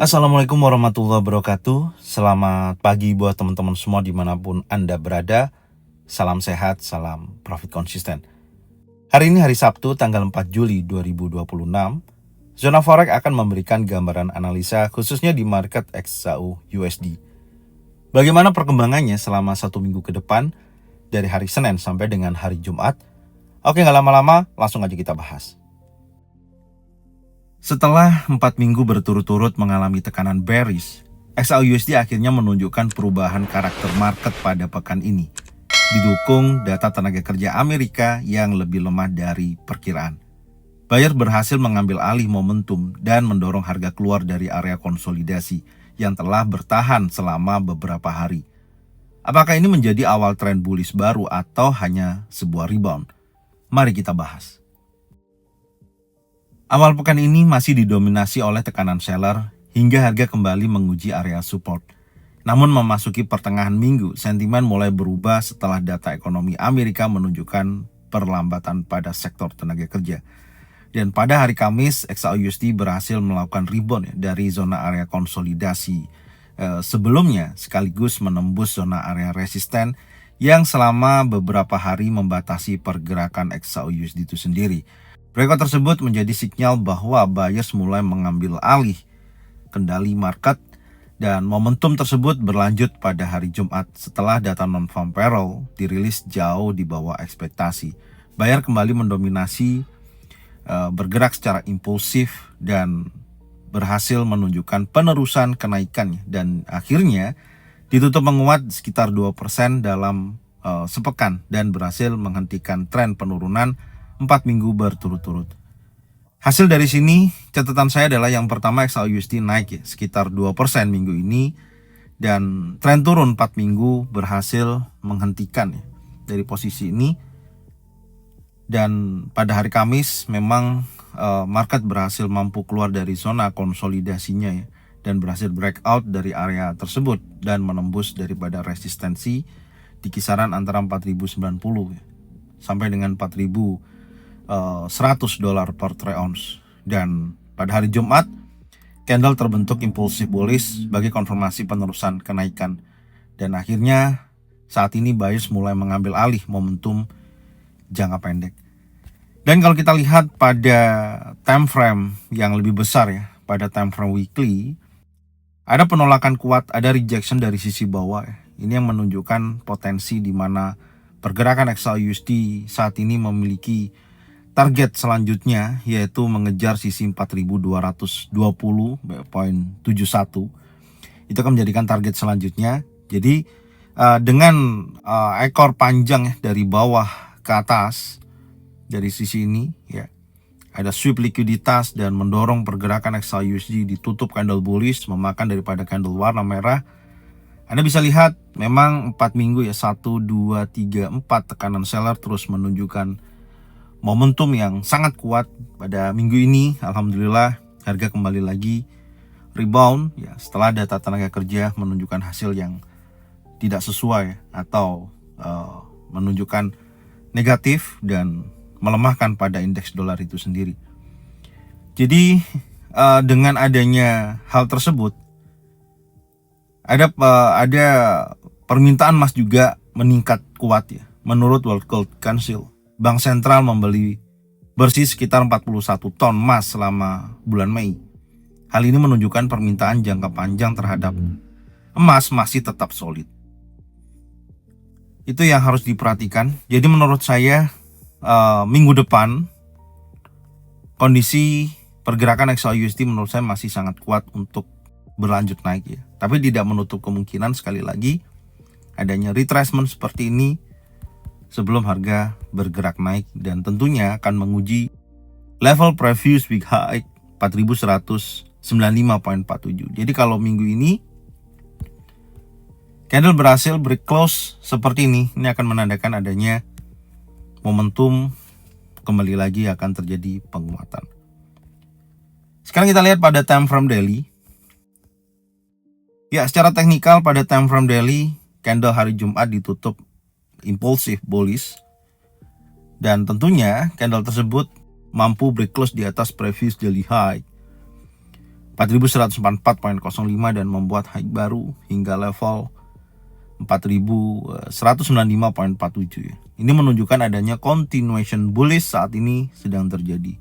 Assalamualaikum warahmatullahi wabarakatuh. Selamat pagi buat teman-teman semua dimanapun Anda berada. Salam sehat, salam profit konsisten. Hari ini hari Sabtu tanggal 4 Juli 2026. Zona Forex akan memberikan gambaran analisa khususnya di market XAU USD. Bagaimana perkembangannya selama 1 minggu ke depan dari hari Senin sampai dengan hari Jumat? Oke, nggak lama-lama, langsung aja kita bahas. Setelah 4 minggu berturut-turut mengalami tekanan bearish, XAU-USD akhirnya menunjukkan perubahan karakter market pada pekan ini, didukung data tenaga kerja Amerika yang lebih lemah dari perkiraan. Buyer berhasil mengambil alih momentum dan mendorong harga keluar dari area konsolidasi yang telah bertahan selama beberapa hari. Apakah ini menjadi awal tren bullish baru atau hanya sebuah rebound? Mari kita bahas. Awal pekan ini masih didominasi oleh tekanan seller hingga harga kembali menguji area support. Namun memasuki pertengahan minggu, sentimen mulai berubah setelah data ekonomi Amerika menunjukkan perlambatan pada sektor tenaga kerja. Dan pada hari Kamis, XAU-USD berhasil melakukan rebound dari zona area konsolidasi sebelumnya, sekaligus menembus zona area resisten yang selama beberapa hari membatasi pergerakan XAU-USD itu sendiri. Rekor tersebut menjadi sinyal bahwa buyers mulai mengambil alih kendali market dan momentum tersebut berlanjut pada hari Jumat setelah data non-farm payroll dirilis jauh di bawah ekspektasi. Buyer kembali mendominasi, bergerak secara impulsif dan berhasil menunjukkan penerusan kenaikan dan akhirnya ditutup menguat sekitar 2% dalam sepekan dan berhasil menghentikan tren penurunan 4 minggu berturut-turut. Hasil dari sini, catatan saya adalah yang pertama XAU-USD naik sekitar 2% minggu ini dan tren turun 4 minggu berhasil menghentikan dari posisi ini. Dan pada hari Kamis memang market berhasil mampu keluar dari zona konsolidasinya dan berhasil breakout dari area tersebut dan menembus daripada resistensi di kisaran antara 4090 sampai dengan 4000 $100 per troy ounce. Dan pada hari Jumat candle terbentuk impulsif bullish sebagai konfirmasi penerusan kenaikan dan akhirnya saat ini buyers mulai mengambil alih momentum jangka pendek. Dan kalau kita lihat pada time frame yang lebih besar pada time frame weekly ada penolakan kuat, ada rejection dari sisi bawah Ini yang menunjukkan potensi di mana pergerakan XAU-USD saat ini memiliki target selanjutnya yaitu mengejar sisi 4220.71. Itu akan menjadikan target selanjutnya. Jadi dengan ekor panjang dari bawah ke atas dari sisi ini ada sweep likuiditas dan mendorong pergerakan XAU-USD ditutup candle bullish memakan daripada candle warna merah. Anda bisa lihat memang 4 minggu 1, 2, 3, 4 tekanan seller terus menunjukkan momentum yang sangat kuat. Pada minggu ini alhamdulillah harga kembali lagi rebound setelah data tenaga kerja menunjukkan hasil yang tidak sesuai atau menunjukkan negatif dan melemahkan pada indeks dolar itu sendiri. Jadi dengan adanya hal tersebut ada permintaan emas juga meningkat kuat menurut World Gold Council. Bank sentral membeli bersih sekitar 41 ton emas selama bulan Mei. Hal ini menunjukkan permintaan jangka panjang terhadap emas masih tetap solid. Itu yang harus diperhatikan. Jadi menurut saya minggu depan kondisi pergerakan XAU-USD menurut saya masih sangat kuat untuk berlanjut naik Tapi tidak menutup kemungkinan sekali lagi adanya retracement seperti ini sebelum harga bergerak naik dan tentunya akan menguji level previous week high 4195.47. Jadi kalau minggu ini candle berhasil break close seperti ini akan menandakan adanya momentum kembali lagi akan terjadi penguatan. Sekarang kita lihat pada time frame daily. Secara teknikal pada time frame daily candle hari Jumat ditutup impulsif bullish dan tentunya candle tersebut mampu break close di atas previous daily high 4144,05 dan membuat high baru hingga level 4195,47 ya. Ini menunjukkan adanya continuation bullish saat ini sedang terjadi.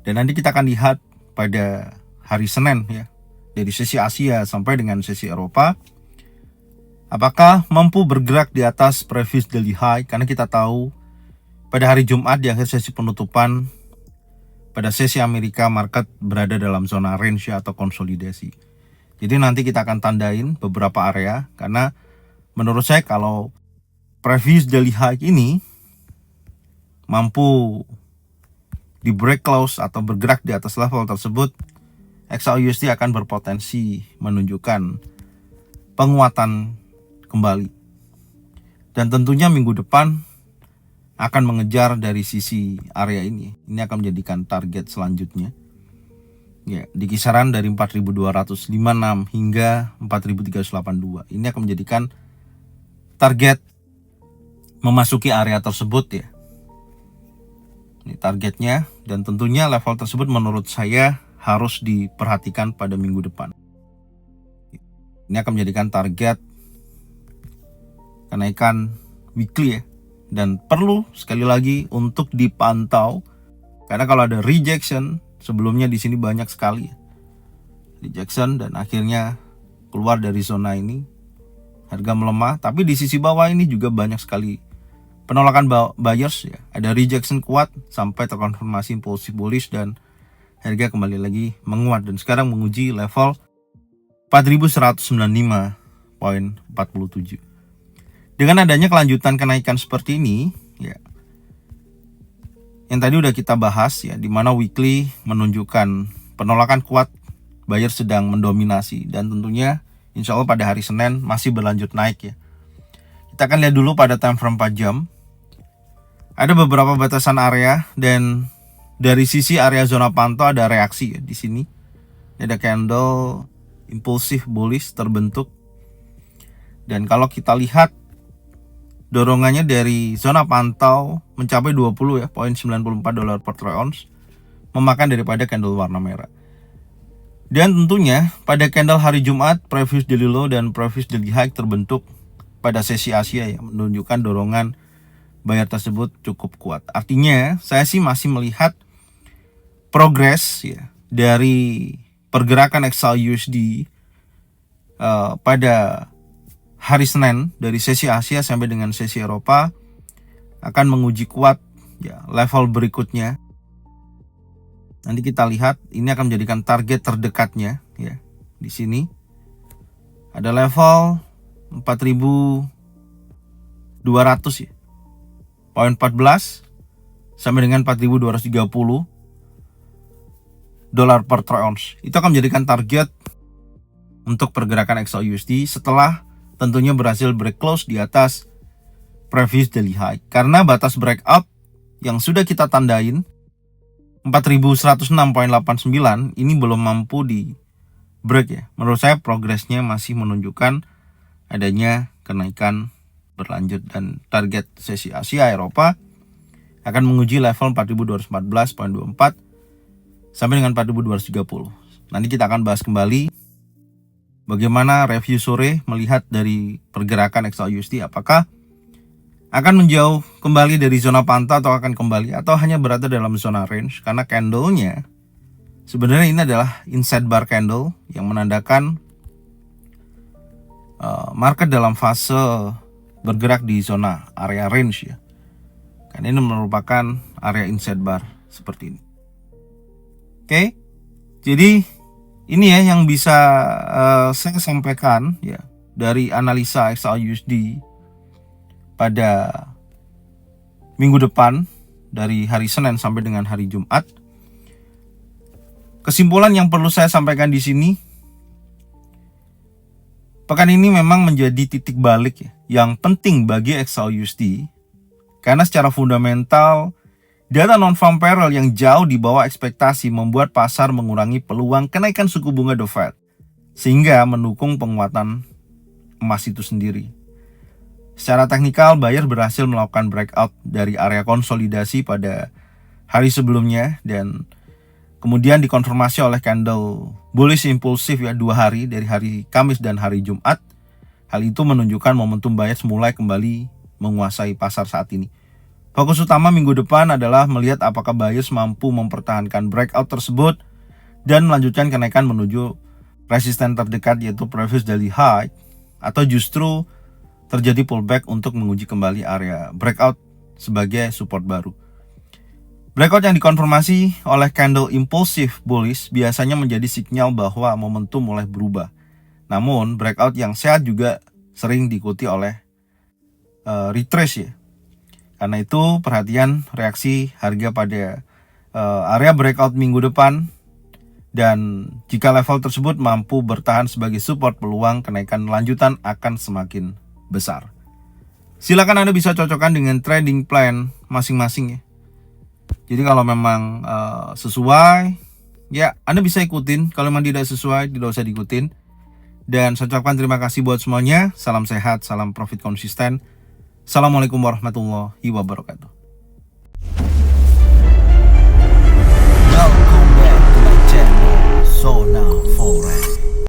Dan nanti kita akan lihat pada hari Senin ya, dari sesi Asia sampai dengan sesi Eropa, apakah mampu bergerak di atas previous daily high. Karena kita tahu pada hari Jumat di akhir sesi penutupan pada sesi Amerika, market berada dalam zona range atau konsolidasi. Jadi nanti kita akan tandain beberapa area, karena menurut saya kalau previous daily high ini mampu di break close atau bergerak di atas level tersebut, XAUUSD akan berpotensi menunjukkan penguatan kembali. Dan tentunya minggu depan akan mengejar dari sisi area ini. Ini akan menjadikan target selanjutnya. Ya, di kisaran dari 4256 hingga 4382. Ini akan menjadikan target memasuki area tersebut ya. Ini targetnya, dan tentunya level tersebut menurut saya harus diperhatikan pada minggu depan. Ini akan menjadikan target kenaikan weekly ya. Dan perlu sekali lagi untuk dipantau, karena kalau ada rejection sebelumnya di sini banyak sekali rejection dan akhirnya keluar dari zona ini, harga melemah. Tapi di sisi bawah ini juga banyak sekali penolakan buyers ya. Ada rejection kuat sampai terkonfirmasi impulsif bullish dan harga kembali lagi menguat dan sekarang menguji level 4195,47. Dengan adanya kelanjutan kenaikan seperti ini ya, yang tadi udah kita bahas ya, di mana weekly menunjukkan penolakan kuat, buyer sedang mendominasi, dan tentunya insya Allah pada hari Senin masih berlanjut naik ya. Kita akan lihat dulu pada time frame 4 jam. Ada beberapa batasan area, dan dari sisi area zona pantau ada reaksi ya di sini. Ada candle impulsif bullish terbentuk. Dan kalau kita lihat dorongannya dari zona pantau mencapai 20 ya, $0.94 per troy ounce, memakan daripada candle warna merah. Dan tentunya pada candle hari Jumat, previous daily low dan previous daily high terbentuk pada sesi Asia yang menunjukkan dorongan buyer tersebut cukup kuat. Artinya saya sih masih melihat progres ya dari pergerakan XAUUSD pada hari Senin dari sesi Asia sampai dengan sesi Eropa akan menguji kuat ya level berikutnya. Nanti kita lihat, ini akan menjadikan target terdekatnya ya. Di sini ada level 4200 ya. Poin 14 sampai dengan 4230 dolar per troy ounce. Itu akan menjadikan target untuk pergerakan XAUUSD setelah tentunya berhasil break close di atas previous daily high. Karena batas breakout yang sudah kita tandain 4106,89 ini belum mampu di break ya. Menurut saya progresnya masih menunjukkan adanya kenaikan berlanjut, dan target sesi Asia Eropa akan menguji level 4214,24 sampai dengan 4230. Nanti kita akan bahas kembali bagaimana review sore melihat dari pergerakan XAUUSD, apakah akan menjauh kembali dari zona pantau atau akan kembali atau hanya berada dalam zona range. Karena candlenya sebenarnya ini adalah inside bar candle yang menandakan market dalam fase bergerak di zona area range ya. Karena ini merupakan area inside bar seperti ini. Oke, jadi ini ya yang bisa saya sampaikan ya dari analisa XAUUSD pada minggu depan dari hari Senin sampai dengan hari Jumat. Kesimpulan yang perlu saya sampaikan di sini, pekan ini memang menjadi titik balik ya, yang penting bagi XAUUSD karena secara fundamental data non-farm payroll yang jauh di bawah ekspektasi membuat pasar mengurangi peluang kenaikan suku bunga The Fed, sehingga mendukung penguatan emas itu sendiri. Secara teknikal, buyer berhasil melakukan breakout dari area konsolidasi pada hari sebelumnya, dan Kemudian dikonfirmasi oleh candle bullish impulsif ya 2 hari, dari hari Kamis dan hari Jumat. Hal itu menunjukkan momentum buyers mulai kembali menguasai pasar saat ini. Fokus utama minggu depan adalah melihat apakah buyers mampu mempertahankan breakout tersebut dan melanjutkan kenaikan menuju resisten terdekat yaitu previous daily high, atau justru terjadi pullback untuk menguji kembali area breakout sebagai support baru. Breakout yang dikonfirmasi oleh candle impulsif bullish biasanya menjadi sinyal bahwa momentum mulai berubah. Namun breakout yang sehat juga sering diikuti oleh retrace ya. Karena itu perhatian reaksi harga pada area breakout minggu depan, dan jika level tersebut mampu bertahan sebagai support, peluang kenaikan lanjutan akan semakin besar. Silakan Anda bisa cocokkan dengan trading plan masing-masing ya. Jadi kalau memang sesuai, ya Anda bisa ikutin. Kalau memang tidak sesuai, tidak usah diikutin. Dan saya ucapkan terima kasih buat semuanya. Salam sehat, salam profit konsisten. Assalamualaikum warahmatullahi wabarakatuh.